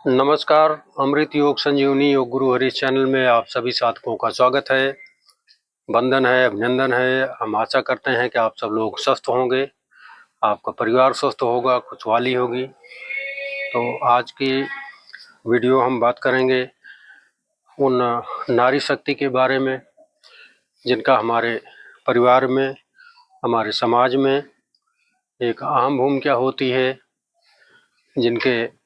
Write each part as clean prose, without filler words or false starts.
नमस्कार। अमृत योग संजीवनी योग गुरु हरीश चैनल में आप सभी साधकों का स्वागत है। वंदन है, अभिनंदन है। हम आशा करते हैं कि आप सब लोग स्वस्थ होंगे, आपका परिवार स्वस्थ होगा, खुशहाली होगी। तो आज की वीडियो हम बात करेंगे उन नारी शक्ति के बारे में जिनका हमारे परिवार में, हमारे समाज में एक अहम भूमिका होती है, जिनके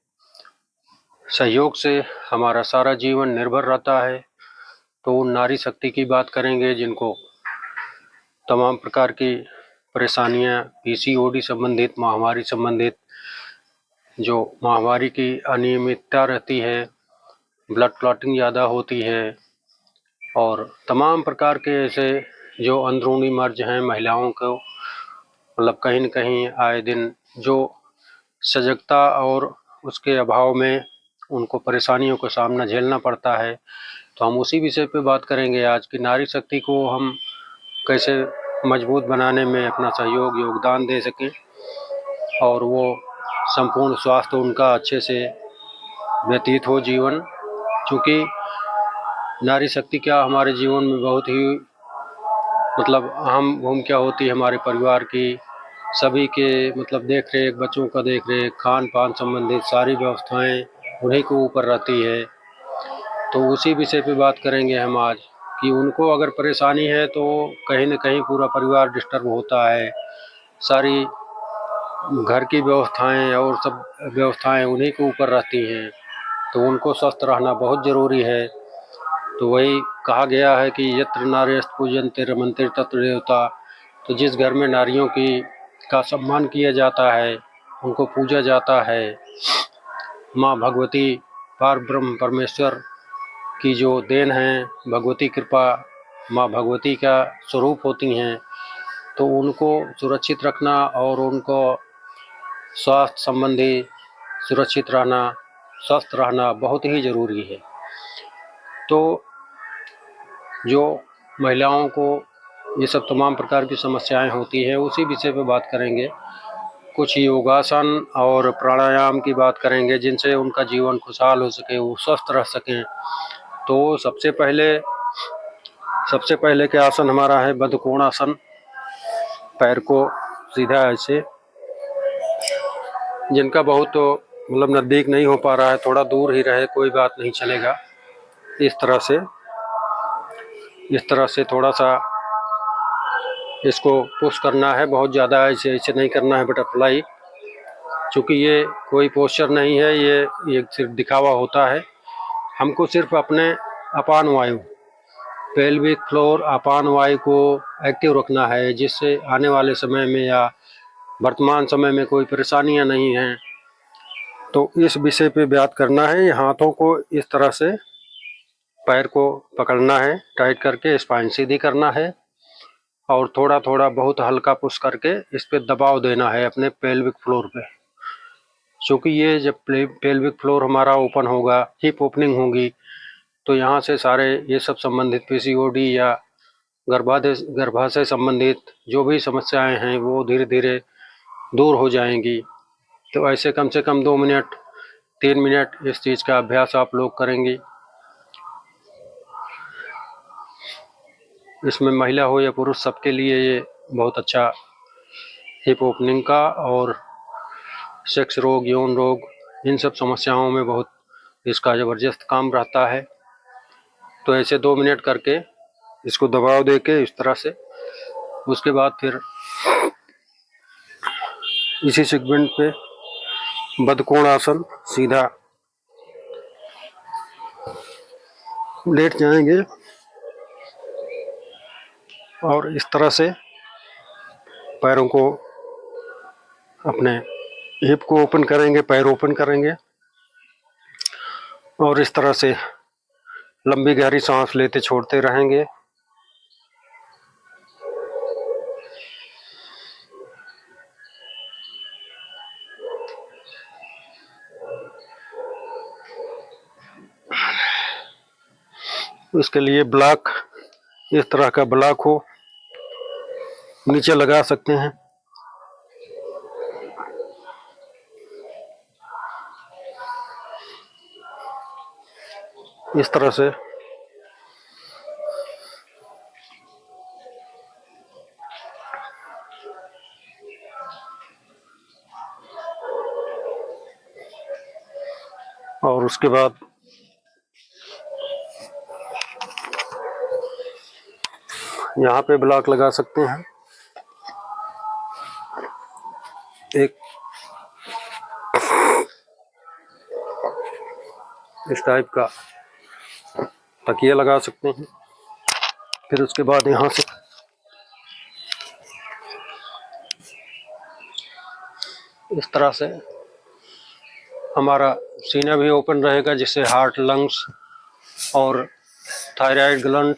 सहयोग से हमारा सारा जीवन निर्भर रहता है। तो उन नारी शक्ति की बात करेंगे जिनको तमाम प्रकार की परेशानियां, पीसीओडी संबंधित, महामारी संबंधित, जो महामारी की अनियमितता रहती है, ब्लड क्लॉटिंग ज़्यादा होती है और तमाम प्रकार के ऐसे जो अंदरूनी मर्ज हैं महिलाओं को, मतलब कहीं न कहीं आए दिन जो सजगता और उसके अभाव में उनको परेशानियों का सामना झेलना पड़ता है। तो हम उसी विषय पे बात करेंगे। आज की नारी शक्ति को हम कैसे मजबूत बनाने में अपना सहयोग, योगदान दे सकें और वो संपूर्ण स्वास्थ्य उनका अच्छे से व्यतीत हो जीवन। चूँकि नारी शक्ति क्या हमारे जीवन में बहुत ही मतलब अहम भूमिका होती है हमारे परिवार की, सभी के मतलब देख रेख, बच्चों का देख रेख, खान पान संबंधित सारी व्यवस्थाएं उन्हीं के ऊपर रहती है। तो उसी विषय पे बात करेंगे हम आज कि उनको अगर परेशानी है तो कहीं न कहीं पूरा परिवार डिस्टर्ब होता है। सारी घर की व्यवस्थाएं और सब व्यवस्थाएं उन्हीं के ऊपर रहती हैं। तो उनको स्वस्थ रहना बहुत ज़रूरी है। तो वही कहा गया है कि यत्र नार्यस्तु पूज्यन्ते रमन्ते तत्र देवता। तो जिस घर में नारियों की का सम्मान किया जाता है, उनको पूजा जाता है, माँ भगवती पार ब्रह्म परमेश्वर की जो देन है, भगवती कृपा, माँ भगवती का स्वरूप होती हैं, तो उनको सुरक्षित रखना और उनको स्वास्थ्य संबंधी सुरक्षित रहना, स्वस्थ रहना बहुत ही ज़रूरी है। तो जो महिलाओं को ये सब तमाम प्रकार की समस्याएं होती हैं, उसी विषय पे बात करेंगे। कुछ योगासन और प्राणायाम की बात करेंगे जिनसे उनका जीवन खुशहाल हो सके, वो स्वस्थ रह सकें। तो सबसे पहले के आसन हमारा है बद्धकोणासन। पैर को सीधा ऐसे, जिनका बहुत तो मतलब नज़दीक नहीं हो पा रहा है, थोड़ा दूर ही रहे, कोई बात नहीं, चलेगा। इस तरह से थोड़ा सा इसको पुश करना है, बहुत ज़्यादा ऐसे ऐसे नहीं करना है बटरफ्लाई, क्योंकि ये कोई पोस्चर नहीं है, ये सिर्फ दिखावा होता है। हमको सिर्फ अपने अपान वायु, पेल्विक फ्लोर, अपान वायु को एक्टिव रखना है, जिससे आने वाले समय में या वर्तमान समय में कोई परेशानियां नहीं हैं। तो इस विषय पे बात करना है। हाथों को इस तरह से पैर को पकड़ना है, टाइट करके स्पाइन सीधी करना है और थोड़ा थोड़ा बहुत हल्का पुश करके इस पे दबाव देना है अपने पेल्विक फ्लोर पे। क्योंकि ये जब पेल्विक फ्लोर हमारा ओपन होगा, हिप ओपनिंग होगी, तो यहाँ से सारे ये सब संबंधित पीसीओडी या गर्भाशय संबंधित जो भी समस्याएं हैं वो धीरे धीरे दूर हो जाएंगी। तो ऐसे कम से कम 2 मिनट 3 मिनट इस चीज़ का अभ्यास आप लोग करेंगे। इसमें महिला हो या पुरुष, सबके लिए ये बहुत अच्छा हिप ओपनिंग का और सेक्स रोग, यौन रोग, इन सब समस्याओं में बहुत इसका ज़बरदस्त काम रहता है। तो ऐसे 2 मिनट करके इसको दबाव दे के इस तरह से, उसके बाद फिर इसी सेगमेंट पे बद्धकोणासन सीधा लेट जाएंगे और इस तरह से पैरों को, अपने हिप को ओपन करेंगे, पैर ओपन करेंगे और इस तरह से लंबी गहरी सांस लेते छोड़ते रहेंगे। इसके लिए ब्लॉक, इस तरह का ब्लॉक हो, नीचे लगा सकते हैं। इस तरह से और उसके बाद यहाँ पे ब्लॉक लगा सकते हैं। एक इस टाइप का तकिया लगा सकते हैं। फिर उसके बाद यहाँ से इस तरह से हमारा सीना भी ओपन रहेगा, जिससे हार्ट, लंग्स और थायराइड ग्लैंड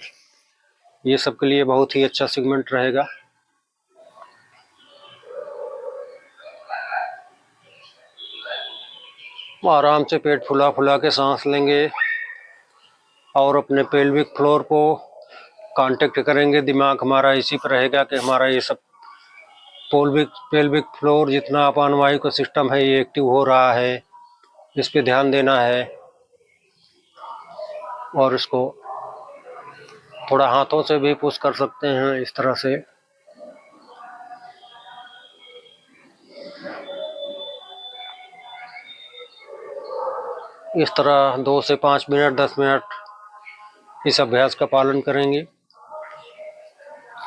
ये सब के लिए बहुत ही अच्छा सेगमेंट रहेगा। आराम से पेट फुला फुला के सांस लेंगे और अपने पेल्विक फ्लोर को कांटेक्ट करेंगे। दिमाग हमारा इसी पर रहेगा कि हमारा ये सब पेल्विक फ्लोर जितना अपान वायु का सिस्टम है ये एक्टिव हो रहा है, इस पे ध्यान देना है। और इसको थोड़ा हाथों से भी पुश कर सकते हैं इस तरह से। इस तरह 2 से 5 मिनट 10 मिनट इस अभ्यास का पालन करेंगे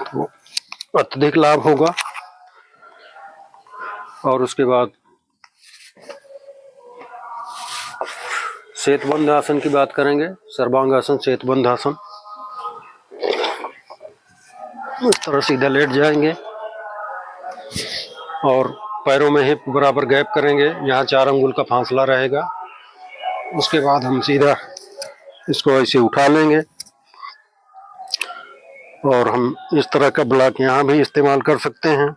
तो अत्यधिक लाभ होगा। और उसके बाद सेतुबंध आसन की बात करेंगे। सर्वांगासन, सेतुबंध आसन। इस तरह सीधा लेट जाएंगे और पैरों में हिप बराबर गैप करेंगे, यहाँ 4 अंगुल का फासला रहेगा। उसके बाद हम सीधा इसको ऐसे उठा लेंगे और हम इस तरह का ब्लॉक यहाँ भी इस्तेमाल कर सकते हैं।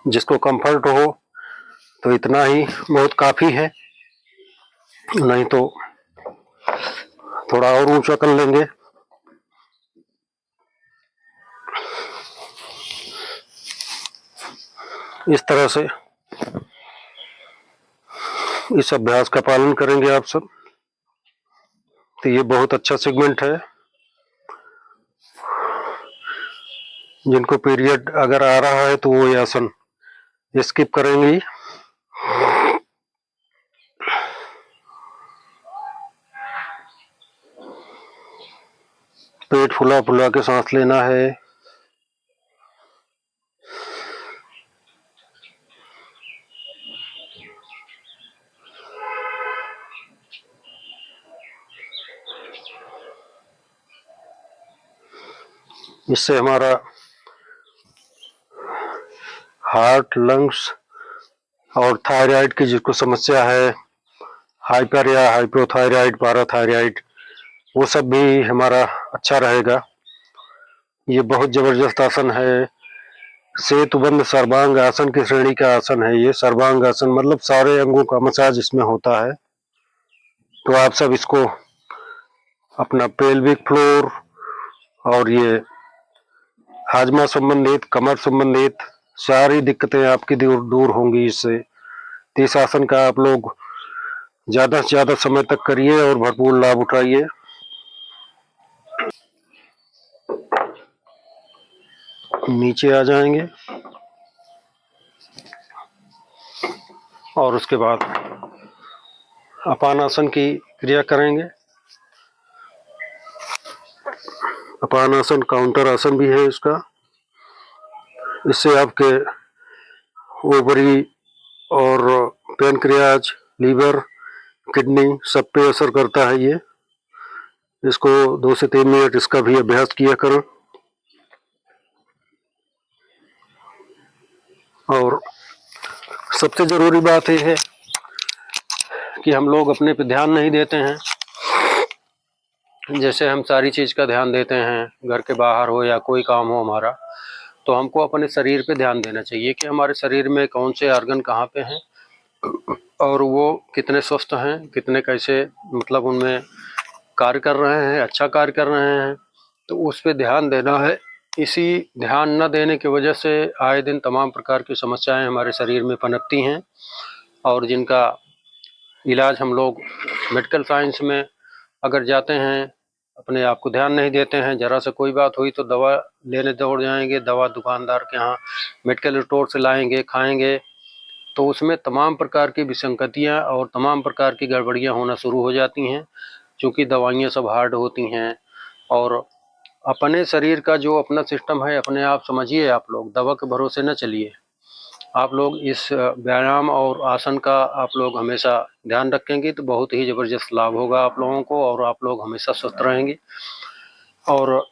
जिसको कंफर्ट हो तो इतना ही बहुत काफी है, नहीं तो थोड़ा और ऊंचा कर लेंगे। इस तरह से इस अभ्यास का पालन करेंगे आप सब तो ये बहुत अच्छा सेगमेंट है। जिनको पीरियड अगर आ रहा है तो वो ये आसन स्किप करेंगे। पेट फुला फुला के सांस लेना है। इससे हमारा हार्ट, लंग्स और थायराइड की जिसको समस्या है, हाइपर या हाइपोथायराइड, पैराथायराइड, वो सब भी हमारा अच्छा रहेगा। ये बहुत जबरदस्त आसन है। सेतुबंध सर्वांग आसन की श्रेणी का आसन है ये। सर्वांग आसन मतलब सारे अंगों का मसाज इसमें होता है। तो आप सब इसको अपना पेल्विक फ्लोर और ये हाजमा संबंधित, कमर संबंधित सारी दिक्कतें आपकी दूर होंगी इससे। तो इस आसन का आप लोग ज्यादा से ज्यादा समय तक करिए और भरपूर लाभ उठाइए। नीचे आ जाएंगे और उसके बाद अपान आसन की क्रिया करेंगे। अपान आसन काउंटर आसन भी है इसका। इससे आपके ओवरी और पैनक्रियाज, लीवर, किडनी सब पे असर करता है ये। इसको 2 से 3 मिनट इसका भी अभ्यास किया करो। और सबसे जरूरी बात यह है कि हम लोग अपने पे ध्यान नहीं देते हैं। जैसे हम सारी चीज़ का ध्यान देते हैं, घर के बाहर हो या कोई काम हो हमारा, तो हमको अपने शरीर पे ध्यान देना चाहिए कि हमारे शरीर में कौन से ऑर्गन कहाँ पे हैं और वो कितने स्वस्थ हैं, कितने कैसे मतलब उनमें कार्य कर रहे हैं, अच्छा कार्य कर रहे हैं। तो उस पे ध्यान देना है। इसी ध्यान न देने की वजह से आए दिन तमाम प्रकार की समस्याएं हमारे शरीर में पनपती हैं, और जिनका इलाज हम लोग मेडिकल साइंस में अगर जाते हैं, अपने आप को ध्यान नहीं देते हैं, जरा से कोई बात हुई तो दवा लेने दौड़ जाएंगे, दवा दुकानदार के यहाँ मेडिकल स्टोर से लाएंगे, खाएंगे, तो उसमें तमाम प्रकार की विसंगतियाँ और तमाम प्रकार की गड़बड़ियाँ होना शुरू हो जाती हैं, क्योंकि दवाइयाँ सब हार्ड होती हैं। और अपने शरीर का जो अपना सिस्टम है, अपने आप समझिए, आप लोग दवा के भरोसे न चलिए। आप लोग इस व्यायाम और आसन का आप लोग हमेशा ध्यान रखेंगे तो बहुत ही ज़बरदस्त लाभ होगा आप लोगों को, और आप लोग हमेशा स्वस्थ रहेंगे और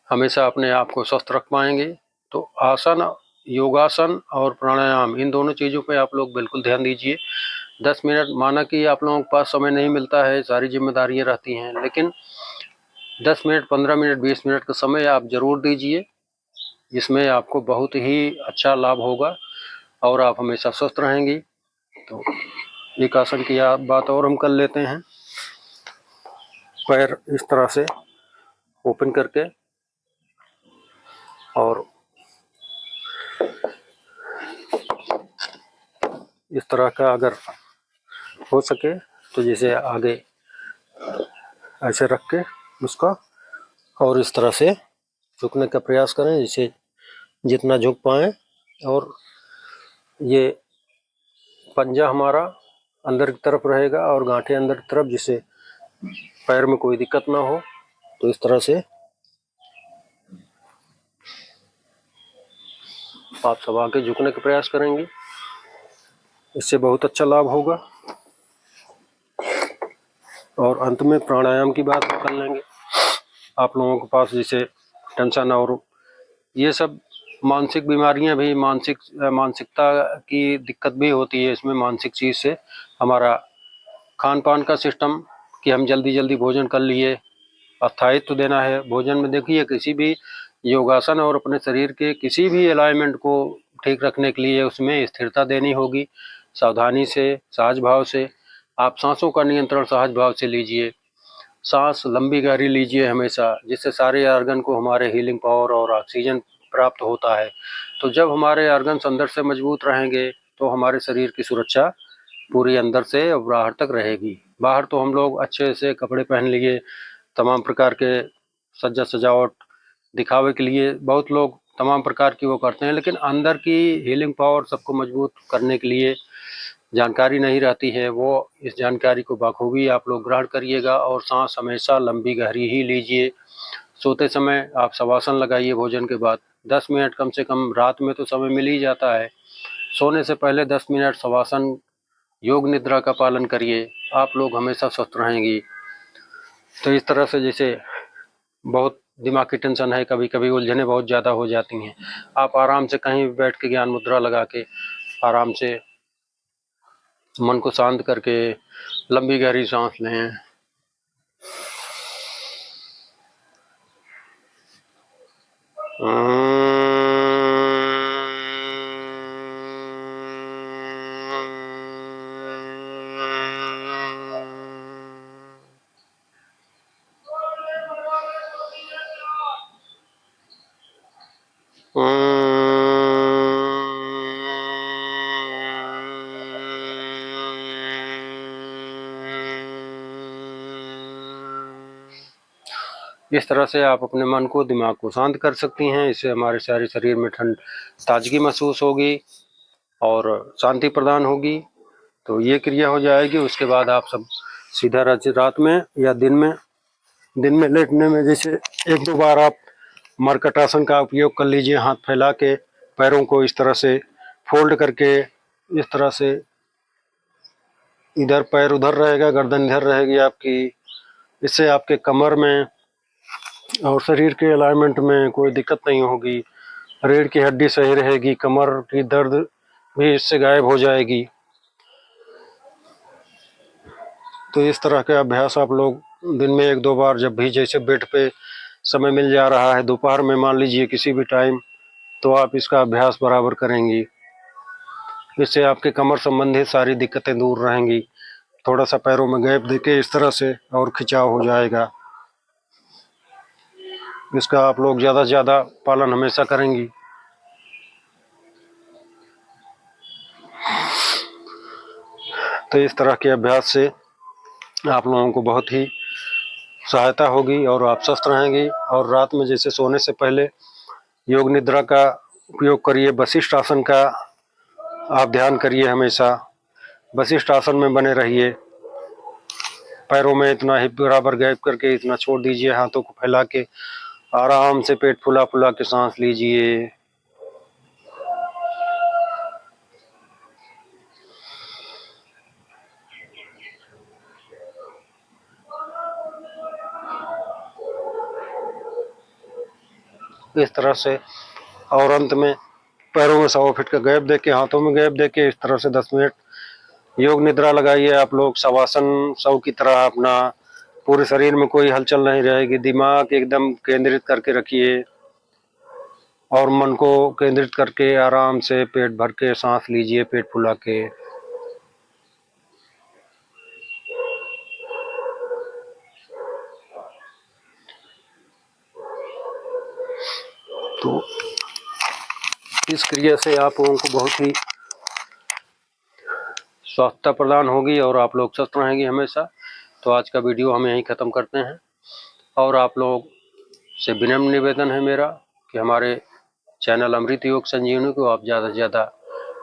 हमेशा अपने आप को स्वस्थ रख पाएंगे। तो आसन, योगासन और प्राणायाम, इन दोनों चीज़ों पे आप लोग बिल्कुल ध्यान दीजिए। 10 मिनट, माना कि आप लोगों के पास समय नहीं मिलता है, सारी जिम्मेदारियां रहती हैं, लेकिन 10 मिनट, 15 मिनट, 20 मिनट का समय आप ज़रूर दीजिए, जिसमें आपको बहुत ही अच्छा लाभ होगा और आप हमेशा स्वस्थ रहेंगी। तो एक आसन की बात और हम कर लेते हैं। पैर इस तरह से ओपन करके, और इस तरह का अगर हो सके तो जैसे आगे ऐसे रख के उसका, और इस तरह से झुकने का प्रयास करें, जिसे जितना झुक पाएँ, और ये पंजा हमारा अंदर की तरफ रहेगा और गांठें अंदर की तरफ, जिससे पैर में कोई दिक्कत ना हो। तो इस तरह से आप सब आगे झुकने का प्रयास करेंगे, इससे बहुत अच्छा लाभ होगा। और अंत में प्राणायाम की बात कर लेंगे। आप लोगों के पास जैसे टेंशन और ये सब मानसिक बीमारियां भी, मानसिकता की दिक्कत भी होती है इसमें, मानसिक चीज़ से हमारा खान पान का सिस्टम, कि हम जल्दी जल्दी भोजन कर लिए, अस्थायित्व देना है भोजन में। देखिए, किसी भी योगासन और अपने शरीर के किसी भी अलाइनमेंट को ठीक रखने के लिए उसमें स्थिरता देनी होगी, सावधानी से, सहज भाव से। आप सांसों का नियंत्रण सहज भाव से लीजिए, सांस लंबी गहरी लीजिए हमेशा, जिससे सारे ऑर्गन को हमारे हीलिंग पावर और ऑक्सीजन प्राप्त होता है। तो जब हमारे ऑर्गन्स अंदर से मजबूत रहेंगे तो हमारे शरीर की सुरक्षा पूरी अंदर से और बाहर तक रहेगी। बाहर तो हम लोग अच्छे से कपड़े पहन लिए, तमाम प्रकार के सज्जा सजावट दिखावे के लिए बहुत लोग तमाम प्रकार की वो करते हैं, लेकिन अंदर की हीलिंग पावर सबको मजबूत करने के लिए जानकारी नहीं रहती है। वो इस जानकारी को बखूबी आप लोग ग्रहण करिएगा, और सांस हमेशा लंबी गहरी ही लीजिए। सोते समय आप शवासन लगाइए भोजन के बाद 10 मिनट कम से कम, रात में तो समय मिल ही जाता है, सोने से पहले 10 मिनट शवासन योग निद्रा का पालन करिए, आप लोग हमेशा स्वस्थ रहेंगी। तो इस तरह से, जैसे बहुत दिमाग की टेंशन है, कभी कभी उलझने बहुत ज़्यादा हो जाती हैं, आप आराम से कहीं भी बैठ के ज्ञान मुद्रा लगा के आराम से मन को शांत करके लंबी गहरी सांस लें। इस तरह से आप अपने मन को, दिमाग को शांत कर सकती हैं। इससे हमारे सारे शरीर में ताजगी महसूस होगी और शांति प्रदान होगी। तो ये क्रिया हो जाएगी, उसके बाद आप सब सीधा रात में या दिन में लेटने में जैसे 1-2 बार आप मरकट आसन का उपयोग कर लीजिए। हाथ फैला के पैरों को इस तरह से फोल्ड करके, इस तरह से, इधर पैर उधर रहेगा, गर्दन इधर रहेगी आपकी। इससे आपके कमर में और शरीर के अलाइनमेंट में कोई दिक्कत नहीं होगी, रीढ़ की हड्डी सही रहेगी, कमर की दर्द भी इससे गायब हो जाएगी। तो इस तरह के अभ्यास आप लोग दिन में 1-2 बार, जब भी जैसे बेड पे समय मिल जा रहा है, दोपहर में मान लीजिए किसी भी टाइम, तो आप इसका अभ्यास बराबर करेंगी। इससे आपके कमर संबंधित सारी दिक्कतें दूर रहेंगी। थोड़ा सा पैरों में गैप देके इस तरह से और खिंचाव हो जाएगा। इसका आप लोग ज़्यादा से ज़्यादा पालन हमेशा करेंगी। तो इस तरह के अभ्यास से आप लोगों को बहुत ही सहायता होगी और आप स्वस्थ रहेंगी। और रात में जैसे सोने से पहले योग निद्रा का उपयोग करिए। वशिष्ठ आसन का आप ध्यान करिए, हमेशा वशिष्ठ आसन में बने रहिए। पैरों में इतना ही बराबर गैप करके इतना छोड़ दीजिए, हाथों को फैला के आराम से पेट फुला फुला के सांस लीजिए। इस तरह से, और अंत में पैरों में 1.25 फीट का गैप देके, हाथों में गैप देके इस तरह से 10 मिनट योग निद्रा लगाइए। आप लोग शवासन शव की तरह, अपना पूरे शरीर में कोई हलचल नहीं रहेगी। दिमाग एकदम केंद्रित करके रखिए और मन को केंद्रित करके आराम से पेट भर के सांस लीजिए, पेट फुला के। तो इस क्रिया से आप लोगों को बहुत ही स्वास्थ्य प्रदान होगी और आप लोग स्वस्थ रहेंगे हमेशा। तो आज का वीडियो हम यहीं ख़त्म करते हैं और आप लोग से विनम्र निवेदन है मेरा कि हमारे चैनल अमृत योग संजीवनी को आप ज़्यादा से ज़्यादा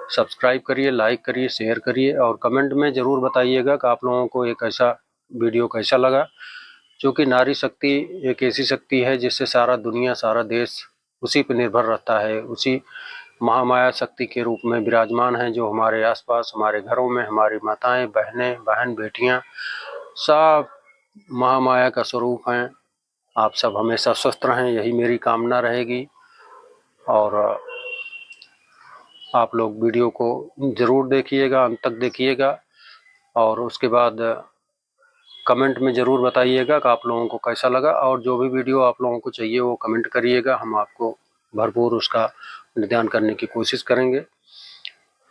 सब्सक्राइब करिए, लाइक करिए, शेयर करिए और कमेंट में ज़रूर बताइएगा कि आप लोगों को एक ऐसा वीडियो कैसा लगा। क्योंकि नारी शक्ति एक ऐसी शक्ति है जिससे सारा दुनिया, सारा देश उसी पर निर्भर रहता है। उसी महामाया शक्ति के रूप में विराजमान है जो हमारे आसपास, हमारे घरों में हमारी माताएं, बहनें, बहन, बेटियां सब महामाया का स्वरूप हैं। आप सब हमेशा स्वस्थ रहें, यही मेरी कामना रहेगी। और आप लोग वीडियो को ज़रूर देखिएगा, अंत तक देखिएगा और उसके बाद कमेंट में ज़रूर बताइएगा कि आप लोगों को कैसा लगा। और जो भी वीडियो आप लोगों को चाहिए वो कमेंट करिएगा, हम आपको भरपूर उसका निदान करने की कोशिश करेंगे।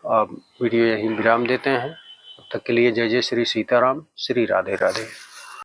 अब वीडियो यहीं विराम देते हैं। तब तक के लिए जय जय श्री सीताराम, श्री राधे राधे।